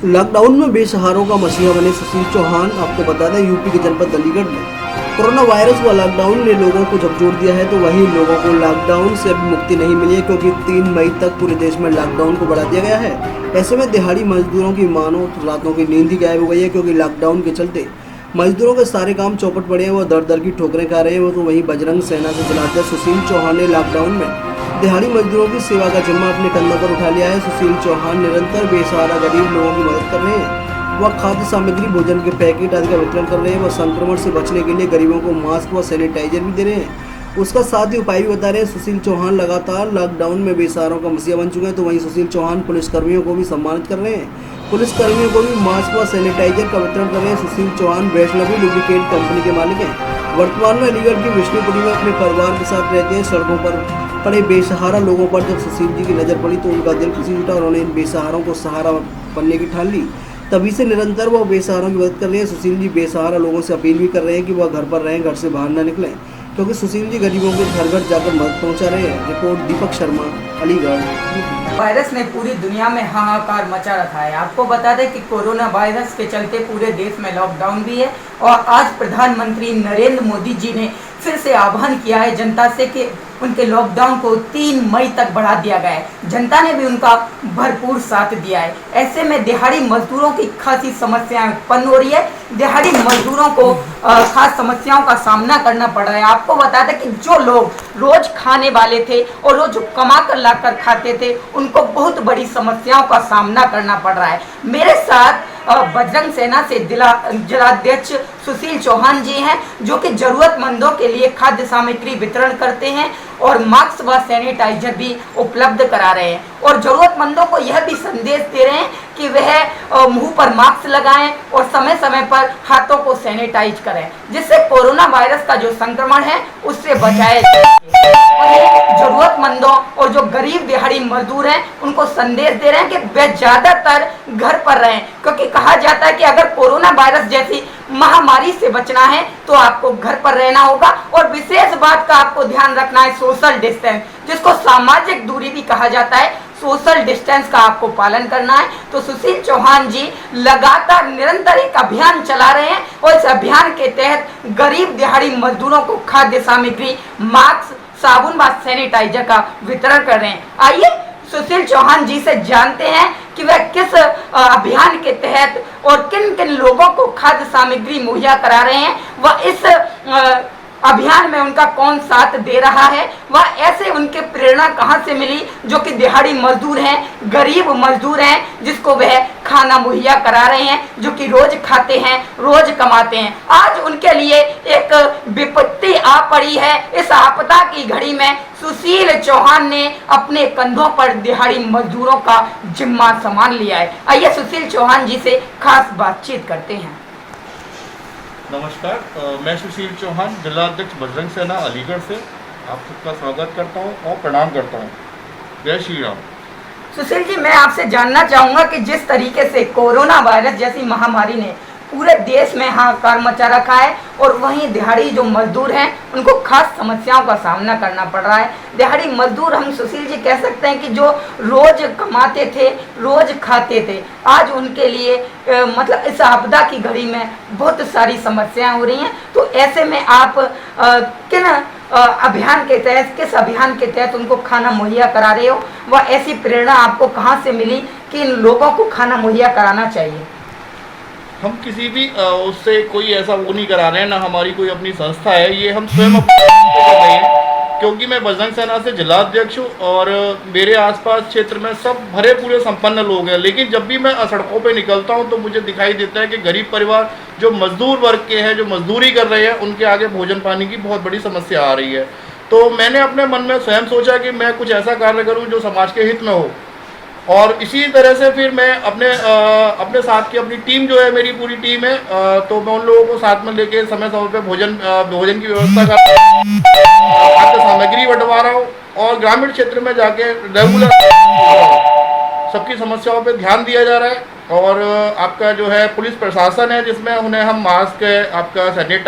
Lockdown में बेसहारों का मसीहा बने सुशील चौहान। आपको बता दें, यूपी के जनपद अलीगढ़ में कोरोना वायरस व लॉकडाउन ने लोगों को झकझोर दिया है, तो वहीं लोगों को लॉकडाउन से अभी मुक्ति नहीं मिली है, क्योंकि 3 मई तक पूरे देश में लॉकडाउन को बढ़ा दिया गया है। ऐसे में दिहाड़ी मजदूरों की मानो रातों की नींद ही गायब हो गई है, क्योंकि लॉकडाउन के चलते मजदूरों के सारे काम चौपट पड़े हैं, वो दर दर की ठोकरें खा रहे हैं। वो तो वहीं बजरंग सेना से जिलाध्यक्ष सुशील चौहान ने लॉकडाउन में दिहाड़ी मजदूरों की सेवा का जिम्मा अपने कंधों पर उठा लिया है। सुशील चौहान निरंतर बेसहारा गरीब लोगों की मदद कर रहे हैं। वह खाद्य सामग्री, भोजन के पैकेट आदि का वितरण कर रहे हैं। वह संक्रमण से बचने के लिए गरीबों को मास्क व सैनिटाइजर भी दे रहे हैं। उसका साथ ही उपाय भी बता रहे हैं। सुशील चौहान लगातार लॉकडाउन में बेसहारों का मसीहा बन चुके हैं, तो वहीं सुशील चौहान पुलिसकर्मियों को भी सम्मानित कर रहे हैं। पुलिसकर्मियों को भी मास्क व सैनिटाइजर का वितरण कर रहे हैं। सुशील चौहान वैष्णवी लुब्रिकेंट कंपनी के मालिक हैं। वर्तमान में अलीगढ़ की विष्णुपुरी में अपने परिवार के साथ रहते हैं। सड़कों पर पड़े बेसहारा लोगों पर जब सुशील जी की नज़र पड़ी तो उनका दिल खुशी उठा और उन्होंने इन बेसहारों को सहारा बनने की ठान ली। तभी से निरंतर वह बेसहारों की मदद कर रहे हैं। सुशील जी बेसहारा लोगों से अपील भी कर रहे हैं कि वह घर पर रहें, घर से बाहर न निकलें, क्योंकि सुशील जी गरीबों के घर घर जाकर मदद पहुंचा रहे हैं। रिपोर्ट दीपक शर्मा, अलीगढ़। वायरस ने पूरी दुनिया में हाहाकार मचा रखा है। आपको बता दें कि कोरोना वायरस के चलते पूरे देश में लॉकडाउन भी है और आज प्रधानमंत्री नरेंद्र मोदी जी ने फिर से आह्वान किया है जनता से कि उनके लॉकडाउन को 3 मई तक बढ़ा दिया गया है। जनता ने भी उनका भरपूर साथ दिया है। ऐसे में दिहाड़ी मजदूरों की खासी समस्याएं उत्पन्न हो रही है। दिहाड़ी मजदूरों को खास समस्याओं का सामना करना पड़ रहा है। आपको बता दें कि जो लोग रोज खाने वाले थे और रोज कमा कर लाकर खाते थे, उनको बहुत बड़ी समस्याओं का सामना करना पड़ रहा है। मेरे साथ बजरंग सेना से जिलाध्यक्ष सुशील चौहान जी हैं, जो कि जरूरतमंदों के लिए खाद्य सामग्री वितरण करते हैं और मास्क व सैनिटाइजर भी उपलब्ध करा रहे हैं और जरूरतमंदों को यह भी संदेश दे रहे हैं कि वह मुंह पर मास्क लगाएं और समय समय पर हाथों को सैनिटाइज करें, जिससे कोरोना वायरस का जो संक्रमण है उससे बचाया जाए। जरूरतमंदों और जो गरीब दिहाड़ी मजदूर हैं उनको संदेश दे रहे हैं कि वे ज्यादातर घर पर रहें, क्योंकि कहा जाता है कि अगर कोरोना वायरस जैसी महामारी से बचना है तो आपको घर पर रहना होगा और विशेष बात का आपको ध्यान रखना है सोशल डिस्टेंस, जिसको सामाजिक दूरी भी कहा जाता है। सोशल डिस्टेंस का आपको पालन करना है। तो सुशील चौहान जी लगातार निरंतर एक अभियान चला रहे हैं और इस अभियान के तहत गरीब दिहाड़ी मजदूरों को खाद्य सामग्री, मास्क, साबुन व सैनिटाइजर का वितरण कर रहे हैं। आइए सुशील चौहान जी से जानते हैं कि वह किस अभियान के तहत और किन किन लोगों को खाद्य सामग्री मुहैया करा रहे हैं, वह इस अभियान में उनका कौन साथ दे रहा है, वह ऐसे उनके प्रेरणा कहां से मिली, जो कि दिहाड़ी मजदूर हैं, गरीब मजदूर हैं, जिसको वह खाना मुहैया करा रहे हैं, जो कि रोज खाते हैं, रोज कमाते हैं। आज उनके लिए एक विपत्ति आ पड़ी है। इस आपदा की घड़ी में सुशील चौहान ने अपने कंधों पर दिहाड़ी मजदूरों का जिम्मा संभाल लिया है। आइए सुशील चौहान जी से खास बातचीत करते हैं। नमस्कार, मैं सुशील चौहान, जिलाध्यक्ष बजरंग सेना अलीगढ़ से आप सबका स्वागत करता हूं और प्रणाम करता हूं। जय श्री राम। सुशील जी, मैं आपसे जानना चाहूँगा कि जिस तरीके से कोरोना वायरस जैसी महामारी ने पूरे देश में हाहाकार मचा रखा है और वहीं दिहाड़ी जो मजदूर हैं उनको खास समस्याओं का सामना करना पड़ रहा है। दिहाड़ी मजदूर हम सुशील जी कह सकते हैं कि जो रोज कमाते थे, रोज खाते थे, आज उनके लिए मतलब इस आपदा की घड़ी में बहुत सारी समस्याएं हो रही हैं। तो ऐसे में आप किन अभियान के तहत, किस अभियान के तहत उनको खाना मुहैया करा रहे हो, वह ऐसी प्रेरणा आपको कहाँ से मिली कि इन लोगों को खाना मुहैया कराना चाहिए? हम किसी भी उससे कोई ऐसा वो नहीं करा रहे हैं, ना हमारी कोई अपनी संस्था है, ये हम स्वयं कर रहे हैं, क्योंकि मैं बजरंग सेना से जिलाध्यक्ष हूँ और मेरे आसपास क्षेत्र में सब भरे पूरे संपन्न लोग हैं। लेकिन जब भी मैं सड़कों पे निकलता हूँ तो मुझे दिखाई देता है कि गरीब परिवार जो मजदूर वर्ग के हैं, जो मजदूरी कर रहे हैं, उनके आगे भोजन पानी की बहुत बड़ी समस्या आ रही है। तो मैंने अपने मन में स्वयं सोचा कि मैं कुछ ऐसा कार्य करूँ जो समाज के हित में हो, और इसी तरह से फिर मैं अपने साथ की अपनी टीम जो है, मेरी पूरी टीम है, तो मैं उन लोगों को साथ में लेके समय समय पे भोजन की व्यवस्था कर रहा हूँ, खाद्य सामग्री बंटवा रहा हूँ और ग्रामीण क्षेत्र में जाके रेगुलर सबकी समस्याओं पे ध्यान दिया जा रहा है। और आपका जो है पुलिस प्रशासन है, जिसमें उन्हें हम मास्क, आपका सैनिटाइजर